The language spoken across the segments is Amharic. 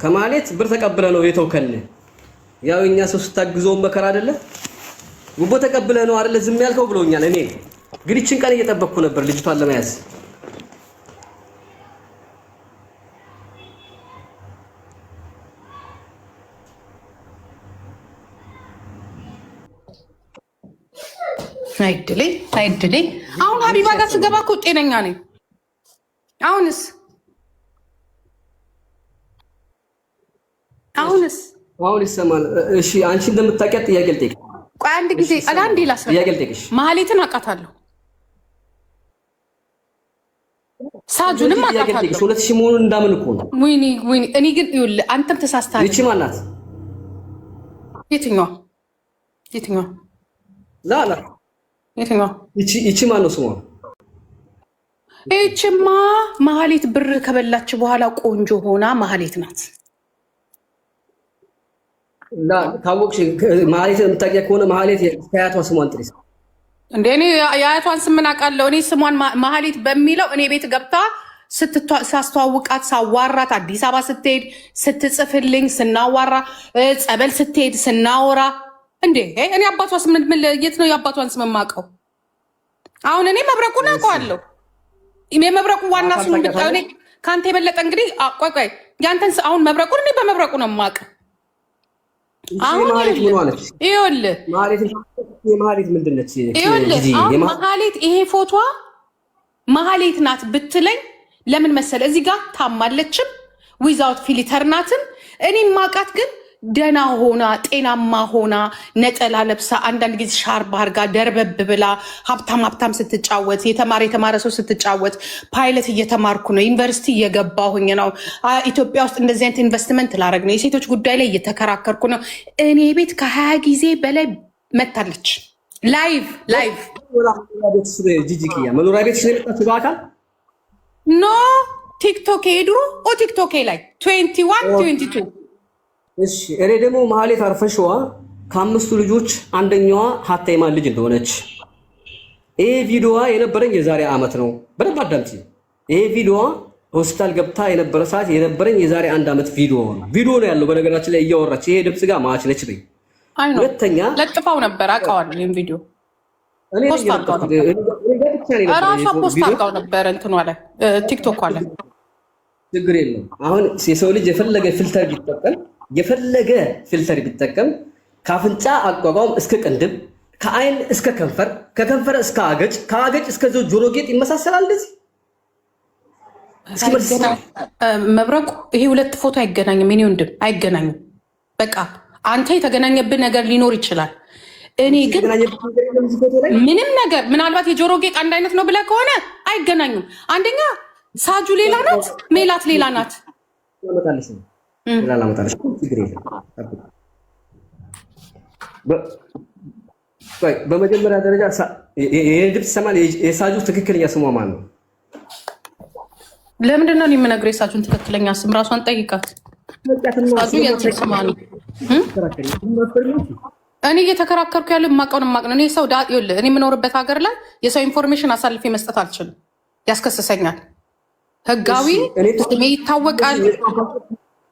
ከማለት ብር ተቀብለ ነው የተውከል ያው እኛ ሰው ስታግዘው መከራ አይደለ ጉቦ ተቀብለ ነው አይደለ ዝም ያልከው ብሎኛል እኔ ግን እቺን ቀን እየጠበቅኩ ነበር ልጅቷን ለመያዝ አይድሌ አሁን ሀቢባ ጋር ስገባ እኮ ጤነኛ ነኝ አሁንስ ይሰማል እሺ አንቺ እንደምታውቂያት ጥያቄ ልጠይቅ ቆይ አንድ ጊዜ አንዴ ላስረዳ ጥያቄ ልጠይቅሽ ማህሌትን አውቃታለሁ ሳጁንም አውቃታለሁ ሁለት ሺህ መሆኑን እንዳምን እኮ ነው ወይኔ እኔ ግን ይኸውልህ አንተም ተሳስተሃል ይቺ ማናት የትኛዋ ላ ይቺ ማን ነው ስሟ ይቺማ ማህሌት ብር ከበላች በኋላ ቆንጆ ሆና ማህሌት ናት ላ ታወቅሽ ማህሌት የምታውቂያ ከሆነ ማህሌት የአያቷ ስሟን ጥሪስ እንዴ እኔ የአያቷን ስምን አውቃለሁ እኔ ስሟን ማህሌት በሚለው እኔ ቤት ገብታ ሳስተዋውቃት ሳዋራት አዲስ አበባ ስትሄድ ስትጽፍልኝ ስናዋራ ጸበል ስትሄድ ስናወራ እንዴ እኔ አባቷ ስም ምን የት ነው የአባቷን ስም የማውቀው አሁን እኔ መብረቁን አውቀዋለሁ የመብረቁ ዋና ስሙ እኔ ከአንተ የበለጠ እንግዲህ ቆይ ያንተን አሁን መብረቁን እኔ በመብረቁ ነው የማውቀው አሁን ይኸውልህ ማህሌት ምንድን ነች ማህሌት ይሄ ፎቶ ማህሌት ናት ብትለኝ ለምን መሰለ እዚህ ጋር ታማለችም ዊዛውት ፊልተር ናትም እኔ ማውቃት ግን ደና ሆና ጤናማ ሆና ነጠላ ለብሳ አንዳንድ ጊዜ ሻርፕ አድርጋ ደርበብ ብላ ሀብታም ስትጫወት የተማረ ሰው ስትጫወት ፓይለት እየተማርኩ ነው ዩኒቨርሲቲ እየገባሁኝ ነው ኢትዮጵያ ውስጥ እንደዚህ አይነት ኢንቨስትመንት ላረግ ነው የሴቶች ጉዳይ ላይ እየተከራከርኩ ነው እኔ ቤት ከ20 ጊዜ በላይ መታለች ላይቭ ጂጂኪያ መኖሪያ ቤት ስለመጣችሁ በአካል ኖ ቲክቶክ ድሮ ቲክቶክ ላይ 21 22 እሺ እኔ ደግሞ ማህሌት አርፈሽዋ ከአምስቱ ልጆች አንደኛዋ ሀታይማን ልጅ እንደሆነች ይሄ ቪዲዮዋ የነበረኝ የዛሬ አመት ነው በደንብ አዳምጪ ይሄ ቪዲዮዋ ሆስፒታል ገብታ የነበረ ሰዓት የነበረኝ የዛሬ አንድ አመት ቪዲዮ ነው ያለው በነገራችን ላይ እያወራች ይሄ ድምጽ ጋር ማች ነች በይ ሁለተኛ ለጥፋው ነበር አውቀዋለሁ ይሄን ቪዲዮ ፖስት አድርጋው ነበር እንትኑ አለ ቲክቶክ አለ ችግር የለም አሁን የሰው ልጅ የፈለገ ፊልተር ቢጠቀም ካፍንጫ አቋቋም እስከ ቅንድብ ከአይን እስከ ከንፈር ከከንፈር እስከ አገጭ ከአገጭ እስከ ጆሮ ጌጥ ይመሳሰላል እንደዚህ መብረቁ ይሄ ሁለት ፎቶ አይገናኝም እኔ ወንድም አይገናኝም በቃ አንተ የተገናኘብን ነገር ሊኖር ይችላል እኔ ግን ምንም ነገር ምናልባት የጆሮ ጌጥ አንድ አይነት ነው ብለህ ከሆነ አይገናኙም አንደኛ ሳጁ ሌላ ናት ሜላት ሌላ ናት ላላመጣለሽ ችግር የለም በመጀመሪያ ደረጃ የድምፅ ሰማን የሳጁ ትክክለኛ ስሟ ማን ነው ለምንድን ነው የምነግረው የሳጁን ትክክለኛ ስም ራሷን ጠይቃት ሳጁ የእንትን ስሟ ነው እኔ እየተከራከርኩ ያለው የማውቀውን የማውቅ ነው እኔ ሰው እኔ የምኖርበት ሀገር ላይ የሰው ኢንፎርሜሽን አሳልፌ መስጠት አልችልም ያስከስሰኛል ህጋዊ ስሜ ይታወቃል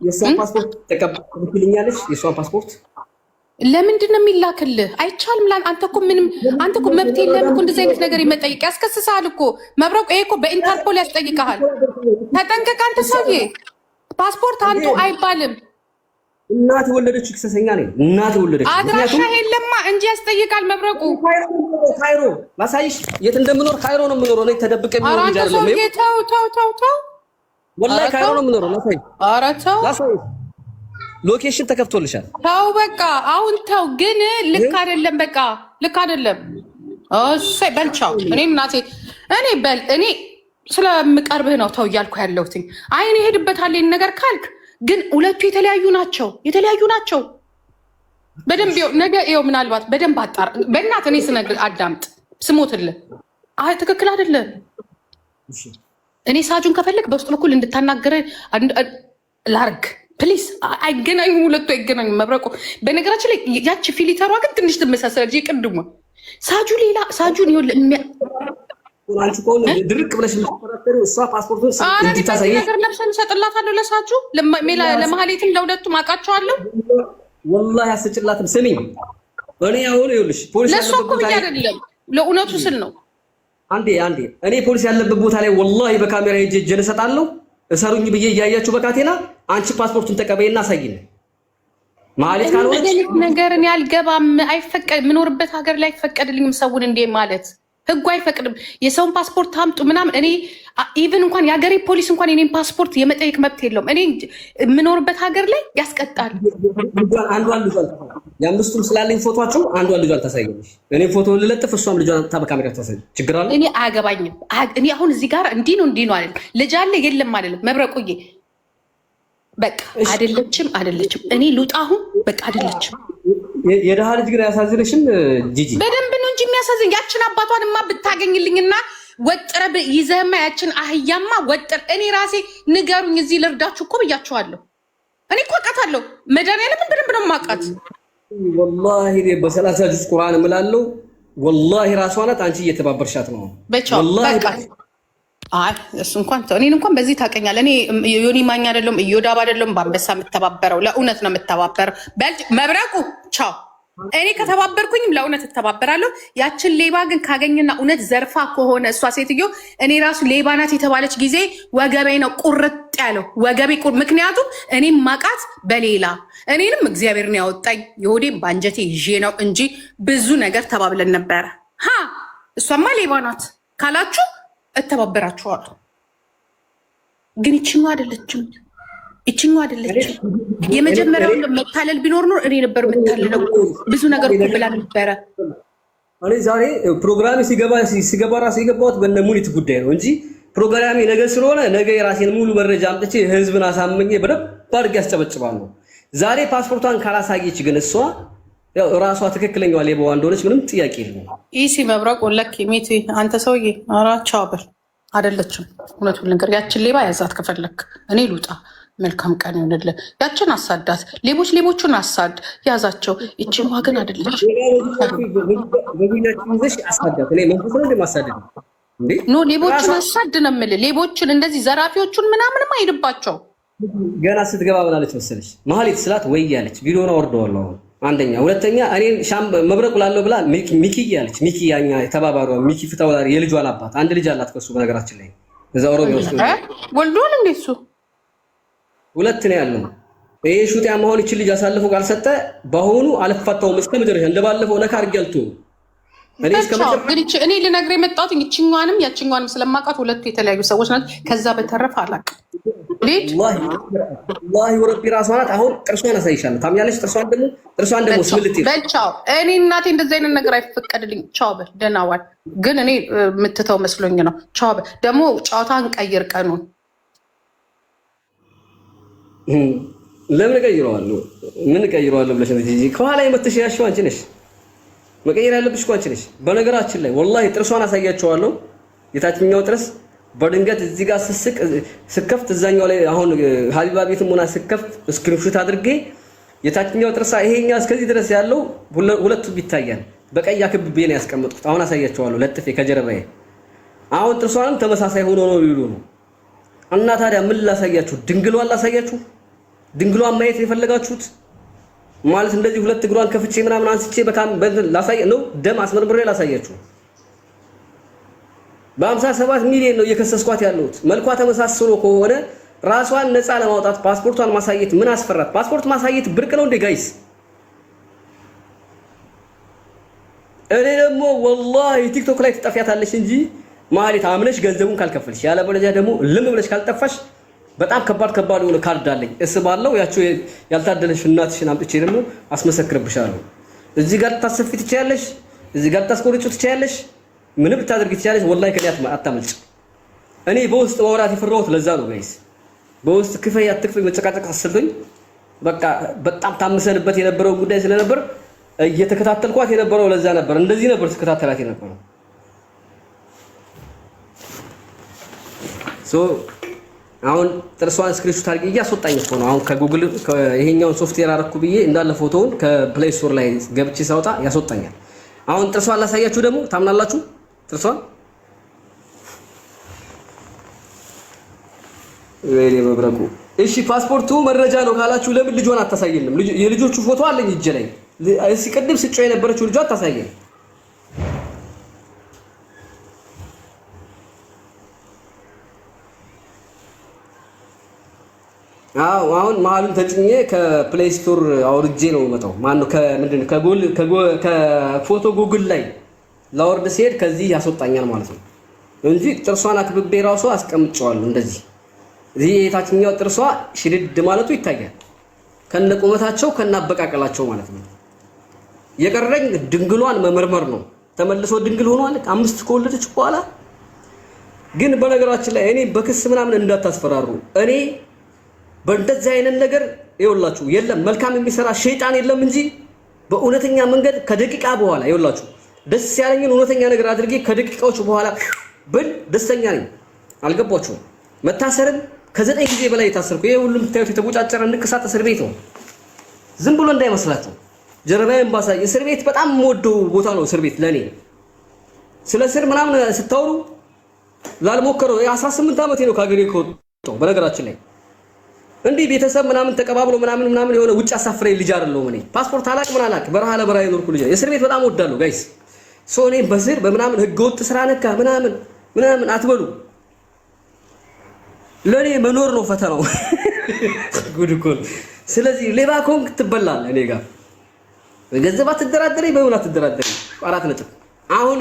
የሷን ፓስፖርት ተቀበልኛለሽ የሷን ፓስፖርት ለምንድን ነው የሚላክልህ አይቻልም አንተ እኮ መብት የለህም እኮ እንደዚህ አይነት ነገር የመጠየቅ ያስከስሳል እኮ መብረቁ ይሄ እኮ በኢንተርፖል ያስጠይቀሃል ተጠንቀቅ አንተ ሰውዬ ፓስፖርት አንቱ አይባልም እናት ወለደች ክሰሰኛ ነኝ እናት ወለደች አድራሻ የለማ እንጂ ያስጠይቃል መብረቁ ካይሮ ላሳይሽ የት እንደምኖር ካይሮ ነው የምኖረው ነው ተደብቀ የሚኖር እንጂ አይደለም ተው ወላሂ ካይሮ ነው የምኖረው ላሳይ ኧረ ተው ሎኬሽን ተከፍቶልሻል ተው በቃ አሁን ተው ግን ልክ አይደለም በቃ ልክ አይደለም እሰይ በልቻው እኔ እናቴ እኔ ስለምቀርብህ ነው ተው እያልኩ ያለሁት አይ እኔ እሄድበታለሁ ይሄን ነገር ካልክ ግን ሁለቱ የተለያዩ ናቸው በደንብ ነገ ይኸው ምናልባት በደንብ አጣር በእናትህ እኔ ስነግርህ አዳምጥ ስሞትልህ አይ ትክክል አይደለም እኔ ሳጁን ከፈለግ በውስጥ በኩል እንድታናገረ ላርግ ፕሊዝ አይገናኙ ሁለቱ አይገናኙ መብረቁ በነገራችን ላይ ያቺ ፊሊተሯ ግን ትንሽ ትመሳሰላለች ቅድሙ ሳጁ ሌላ ሳጁን ይኸውልህ አንቺ ቆን ድርቅ ብለሽ የምትከራከሩ እሷ ፓስፖርቱን እንድታሳይ ነገር ለብሰን ሰጥላታለሁ። ለሳችሁ ለማህሌትም ለሁለቱም አውቃቸዋለሁ። ወላሂ አስጭላትም። ስሚኝ እኔ አሁን ይኸውልሽ ፖሊስ ያለበት ቦታ ላይ አይደለም ለእውነቱ ስል ነው። አንዴ እኔ ፖሊስ ያለበት ቦታ ላይ ወላሂ በካሜራ ሄጄ እጄን እሰጣለሁ። እሰሩኝ ብዬ እያያችሁ በካቴና አንቺ ፓስፖርቱን ተቀበይና አሳይኝ። ማህሌት ካልሆነች ነገርን ያልገባም አይፈቀድ ምኖርበት ሀገር ላይ አይፈቀድልኝም። ሰውን እንዴ ማለት ህጉ አይፈቅድም። የሰውን ፓስፖርት አምጡ ምናምን። እኔ ኢቭን እንኳን የሀገሬ ፖሊስ እንኳን የኔን ፓስፖርት የመጠየቅ መብት የለውም። እኔ የምኖርበት ሀገር ላይ ያስቀጣል። አንዷን ልጇን የአምስቱም ስላለኝ ፎቶቸው አንዷን ልጇን ታሳየሽ። እኔ ፎቶ ልለጥፍ እሷም ልጇን በካሜራ ታሳይ። ችግር አለ? እኔ አያገባኝም። እኔ አሁን እዚህ ጋር እንዲህ ነው አይደል? ልጅ አለ የለም አይደለም። መብረቁዬ በቃ አይደለችም። እኔ ልውጣ አሁን በቃ አይደለችም። የደሃ ልጅ ግን አያሳዝንሽም ጂጂ? በደንብ ነው እንጂ የሚያሳዝን። ያችን አባቷንማ ብታገኝልኝና ወጥረ ይዘህማ ያችን አህያማ ወጥር። እኔ ራሴ ንገሩኝ እዚህ ልርዳችሁ እኮ ብያችኋለሁ። እኔ እኮ አውቃታለሁ። መድኃኒዓለምን በደንብ ነው የማውቃት። ወላሂ በሰላሳ ጁዝ ቁርአን እምላለሁ። ወላሂ ራሷ ናት። አንቺ እየተባበርሻት ነው። በቃ አይ እሱ እንኳን እኔን እንኳን በዚህ ታውቀኛለህ። እኔ ዮኒ ማኛ አይደለም እዮዳብ አይደለም በአንበሳ የምተባበረው ለእውነት ነው የምተባበረው። መብረቁ ቻው። እኔ ከተባበርኩኝም ለእውነት እተባበራለሁ። ያችን ሌባ ግን ካገኝና እውነት ዘርፋ ከሆነ እሷ ሴትዮ እኔ ራሱ ሌባ ናት የተባለች ጊዜ ወገቤ ነው ቁርጥ ያለው ወገቤ። ምክንያቱም እኔም ማቃት በሌላ እኔንም እግዚአብሔርን ያወጣኝ የሆዴም በአንጀቴ ይዤ ነው እንጂ ብዙ ነገር ተባብለን ነበረ። እሷማ ሌባ ናት ካላችሁ እተባበራችኋለሁ። ግን ይችኛው አይደለችም። የመጀመሪያው መታለል ቢኖር ኖር እኔ ነበር የምታለለው። ብዙ ነገር ብላ ነበረ። እኔ ዛሬ ፕሮግራሜ ሲገባ ራሱ የገባሁት በእነ ሙኒት ጉዳይ ነው እንጂ ፕሮግራሜ ነገ ስለሆነ ነገ የራሴን ሙሉ መረጃ አምጥቼ ህዝብን አሳምኜ በደንብ አድርጌ ያስጨበጭባለሁ። ዛሬ ፓስፖርቷን ካላሳየች ግን እሷ ራሷ ትክክለኛዋ ሌባዋ እንደሆነች ምንም ጥያቄ የለም። ኢሲ መብረቅ ወለክ ሚቲ አንተ ሰውዬ አራቻው በል አይደለችም። እውነቱን ልንገር፣ ያችን ሌባ ያዛት ከፈለክ። እኔ ልውጣ። መልካም ቀን ይሁንልህ። ያችን አሳዳት። ሌቦቹን አሳድ ያዛቸው። ይችን ዋገን አይደለች። ኖ ሌቦቹን አሳድ ነው የምልህ። ሌቦቹን እንደዚህ ዘራፊዎቹን ምናምንም አይልባቸው። ገና ስትገባ ብላለች መሰለሽ ማህሌት ስላት ወይ ያለች ቪዲዮና ወርደዋለሁ። አንደኛ ሁለተኛ እኔ መብረቁ ላለው ብላ ሚኪ ያለች። ሚኪ ያኛ ተባባሪዋ ሚኪ ፍታውላሪ የልጇን አባት አንድ ልጅ አላት ከሱ በነገራችን ላይ እዛ ኦሮሚያ ውስጥ ወልዶን እንደሱ ሁለት ነው ያለው። ይሄ ሹቲያ ማሆን ይችል ልጅ አሳልፎ ካልሰጠ በአሁኑ አልፈታውም እስከ መጨረሻ እንደባለፈው ነካ አርገልቱ እኔ እስከ መጨረሻ እኔ ልነግርህ የመጣሁት ይችኛዋንም ያችኛዋንም ስለማውቃት ሁለቱ የተለያዩ ሰዎች ናቸው። ከዛ በተረፈ አላውቅም። ወላሂ ወረቢ ራሷ ናት። አሁን ጥርሷን አሳይሻለሁ። ታምኛለሽ? ጥርሷን ደግሞ ስምልት በል ቻው። እኔ እናቴ እንደዚህ አይነት ነገር አይፈቀድልኝ። ቻው በል ደህና ዋል። ግን እኔ የምትተው መስሎኝ ነው። ቻው በል ደግሞ ጨዋታን ቀይር ቀኑን ለምን ቀይረዋለሁ? ምን ቀይረዋለሁ ብለሽ ነው እንጂ ከኋላ የመተሽ ያሽው አንቺ ነሽ። መቀየር ያለብሽ እኮ አንቺ ነሽ። በነገራችን ላይ ወላሂ ጥርሷን አሳያቸዋለሁ። የታችኛው ጥርስ በድንገት እዚህ ጋር ስከፍት እዛኛው ላይ አሁን ሀቢባ ቤትም ሆና ስከፍት ስክሪንሾት አድርጌ የታችኛው ጥርሳ ይሄኛ እስከዚህ ድረስ ያለው ሁለቱም ይታያል። በቀይ አክብቤ ነው ያስቀመጥኩት። አሁን አሳያቸዋለሁ ለጥፌ ከጀርባዬ። አሁን ጥርሷንም ተመሳሳይ ሆኖ ነው ይሉ ነው። እና ታዲያ ምን ላሳያችሁ? ድንግሏን ላሳያችሁ? ድንግሏን ማየት የፈለጋችሁት ማለት እንደዚህ ሁለት እግሯን ከፍቼ ምናምን አንስቼ ላሳይ ነው። ደም አስመርምሬ ላሳያችሁ። በ57 ሚሊዮን ነው እየከሰስኳት ያለሁት። መልኳ ተመሳስሎ ከሆነ ራሷን ነፃ ለማውጣት ፓስፖርቷን ማሳየት ምን አስፈራት? ፓስፖርት ማሳየት ብርቅ ነው እንዴ ጋይስ? እኔ ደግሞ ወላሂ ቲክቶክ ላይ ትጠፊያታለሽ እንጂ ማህሌት አምነሽ ገንዘቡን ካልከፈልሽ ያለበለዚያ ደግሞ ልም ብለሽ ካልጠፋሽ በጣም ከባድ የሆነ ካርድ አለኝ እስባለሁ። ያቺው ያልታደለሽ እናትሽን አምጥቼ ደግሞ አስመሰክርብሻለሁ። እዚህ ጋር ታሰፊ ትችያለሽ፣ እዚህ ጋር ታስቆርጪ ትችያለሽ፣ ምን ብታደርጊ ትችያለሽ። ወላሂ ከኔ አታመልጭ። እኔ በውስጥ ማውራት የፈራሁት ለዛ ነው ጋይስ። በውስጥ ክፈይ አትክፈይ መጨቃጨቅ አስልቶኝ በቃ በጣም ታምሰንበት የነበረው ጉዳይ ስለነበር እየተከታተልኳት የነበረው ለዛ ነበር። እንደዚህ ነበር ተከታተላት የነበረው። አሁን ጥርሷን ስክሪንሾት አድርጌ እያስወጣኝ እኮ ነው። አሁን ከጉግል ይሄኛውን ሶፍትዌር አረኩ ብዬ እንዳለ ፎቶውን ከፕሌይ ስቶር ላይ ገብቼ ሳውጣ ያስወጣኛል። አሁን ጥርሷን ላሳያችሁ ደግሞ ታምናላችሁ? ጥርሷን ወይኔ መብረቁ። እሺ ፓስፖርቱ መረጃ ነው ካላችሁ ለምን ልጇን አታሳየንም? የልጆቹ ፎቶ አለኝ እጄ ላይ። እስኪ ቅድም ስጮህ የነበረችው ልጇ አታሳየን። አሁን መሀሉን ተጭኜ ከፕሌይ ስቶር አውርጄ ነው መጣው። ማነው ከምንድን ከፎቶ ጉግል ላይ ላወርድ ሲሄድ ከዚህ ያስወጣኛል ማለት ነው እንጂ ጥርሷን አክብቤ ራሱ አስቀምጨዋለሁ። እንደዚህ እዚህ የታችኛው ጥርሷ ሽድድ ማለቱ ይታያል ከነቁመታቸው ከናበቃቀላቸው ማለት ነው። የቀረኝ ድንግሏን መመርመር ነው። ተመልሶ ድንግል ሆኗል 5 ከወለደች በኋላ። ግን በነገራችን ላይ እኔ በክስ ምናምን እንዳታስፈራሩ። እኔ በእንደዚህ አይነት ነገር ይኸውላችሁ የለም መልካም የሚሰራ ሸይጣን የለም እንጂ በእውነተኛ መንገድ ከደቂቃ በኋላ ይኸውላችሁ ደስ ያለኝን እውነተኛ ነገር አድርጌ ከደቂቃዎች በኋላ ብል ደስተኛ ነኝ። አልገባችሁም? መታሰርም ከ9 ጊዜ በላይ የታሰርኩ ይሄ ሁሉ የምታዩት የተቦጫጨረ ንቅሳት እስር ቤት ነው። ዝም ብሎ እንዳይመስላችሁ ጀርባዬን ባሳይ እስር ቤት በጣም የምወደው ቦታ ነው። እስር ቤት ለኔ ስለ እስር ምናምን ስታወሩ ላልሞከረው 18 ዓመቴ ነው ከሀገሬ ከወጣሁ። በነገራችን ላይ እንዲህ ቤተሰብ ምናምን ተቀባብሎ ምናምን የሆነ ውጭ አሳፍረኝ ልጅ አይደለሁም እኔ። ፓስፖርት አላቅ ምን አላቅ በረሃ ለበረሃ የኖርኩ ልጅ። እስር ቤት በጣም እወዳለሁ ጋይስ። ሶ እኔ በስር በምናምን ህገወጥ ስራ ነካ ምናምን አትበሉ። ለኔ መኖር ነው ፈተናው። ጉድ እኮ። ስለዚህ ሌባ ኮንክ ትበላለህ። እኔ ጋር ገንዘብ አትደራደረኝ፣ በምን አትደራደረኝ። 4 ነጥብ። አሁን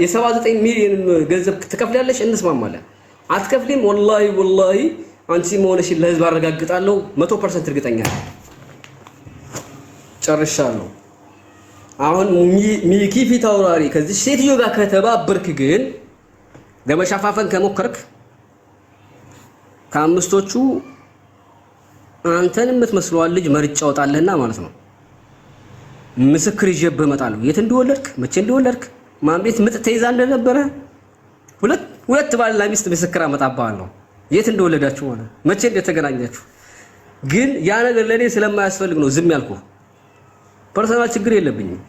የ79 ሚሊዮን ገንዘብ ትከፍላለሽ፣ እንስማማለን። አትከፍሊም? ወላሂ አንቺ መሆንሽን ለህዝብ አረጋግጣለሁ። 100% እርግጠኛ ነኝ። ጨርሻለሁ። አሁን ሚኪ ፊት አውራሪ ከዚህ ሴትዮ ጋር ከተባበርክ ግን ለመሻፋፈን ከሞከርክ ከአምስቶቹ አንተን የምትመስለዋል ልጅ መርጫ ወጣለህና ማለት ነው። ምስክር ይዤብህ እመጣለሁ። የት እንደወለድክ መቼ እንደወለድክ ማን ቤት ምጥ ተይዛ እንደነበረ ሁለት ባልና ሚስት ምስክር አመጣብሃለሁ። የት እንደወለዳችሁ ማለት መቼ እንደተገናኛችሁ። ግን ያ ነገር ለኔ ስለማያስፈልግ ነው ዝም ያልኩ። ፐርሰናል ችግር የለብኝም።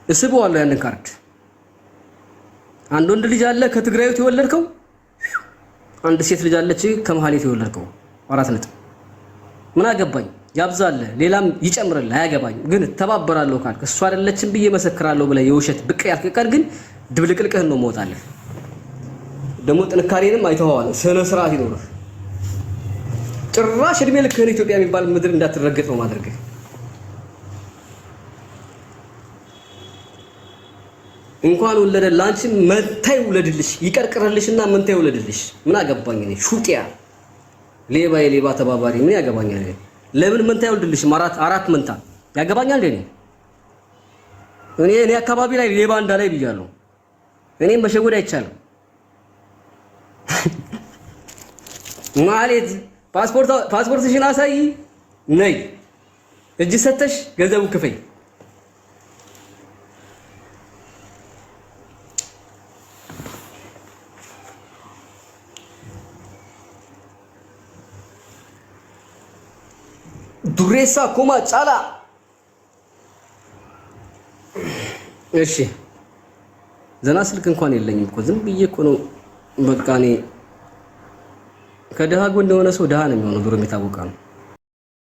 እስበዋለሁ ያንን ካርድ። አንድ ወንድ ልጅ አለ ከትግራይት የወለድከው፣ አንድ ሴት ልጅ አለች ከመሃሌት የወለድከው። 4 ነጥብ። ምን አገባኝ? ያብዛለ ሌላም ይጨምርልህ፣ አያገባኝ። ግን ተባበራለሁ ካልክ እሷ አይደለችም ብዬ መሰክራለሁ ብለህ የውሸት ብቅ ያልከቀር ግን ድብልቅልቅህን ነው መውጣለህ። ደግሞ ጥንካሬንም አይተዋዋል። ስነ ስርዓት ይኖርህ። ጭራሽ እድሜ ልክህን ኢትዮጵያ የሚባል ምድር እንዳትረገጥ ነው ማድረግህ። እንኳን ወለደ ላንቺ መንታይ ውለድልሽ ይቀርቅርልሽና መንታይ ውለድልሽ። ምን አገባኝ እኔ ሹቂያ ሌባ የሌባ ተባባሪ ምን ያገባኛል? ለምን መንታይ ውለድልሽም? አራት መንታ ያገባኛል እንዴ? እኔ አካባቢ ላይ ሌባ እንዳላይ ብያለሁ። እኔም መሸጎድ አይቻልም። ማለት ፓስፖርትሽን አሳይ ነይ እጅ ሰተሽ ገንዘቡ ክፈይ። ዱሬሳ ኩማ ጫላ። እሺ ዘና ስልክ እንኳን የለኝም እኮ ዝም ብዬ እኮ ነው። በቃ እኔ ከደሃ ጎን እንደሆነ ሰው ደሃ ነው የሚሆነው። ድሮ የሚታወቃ ነው።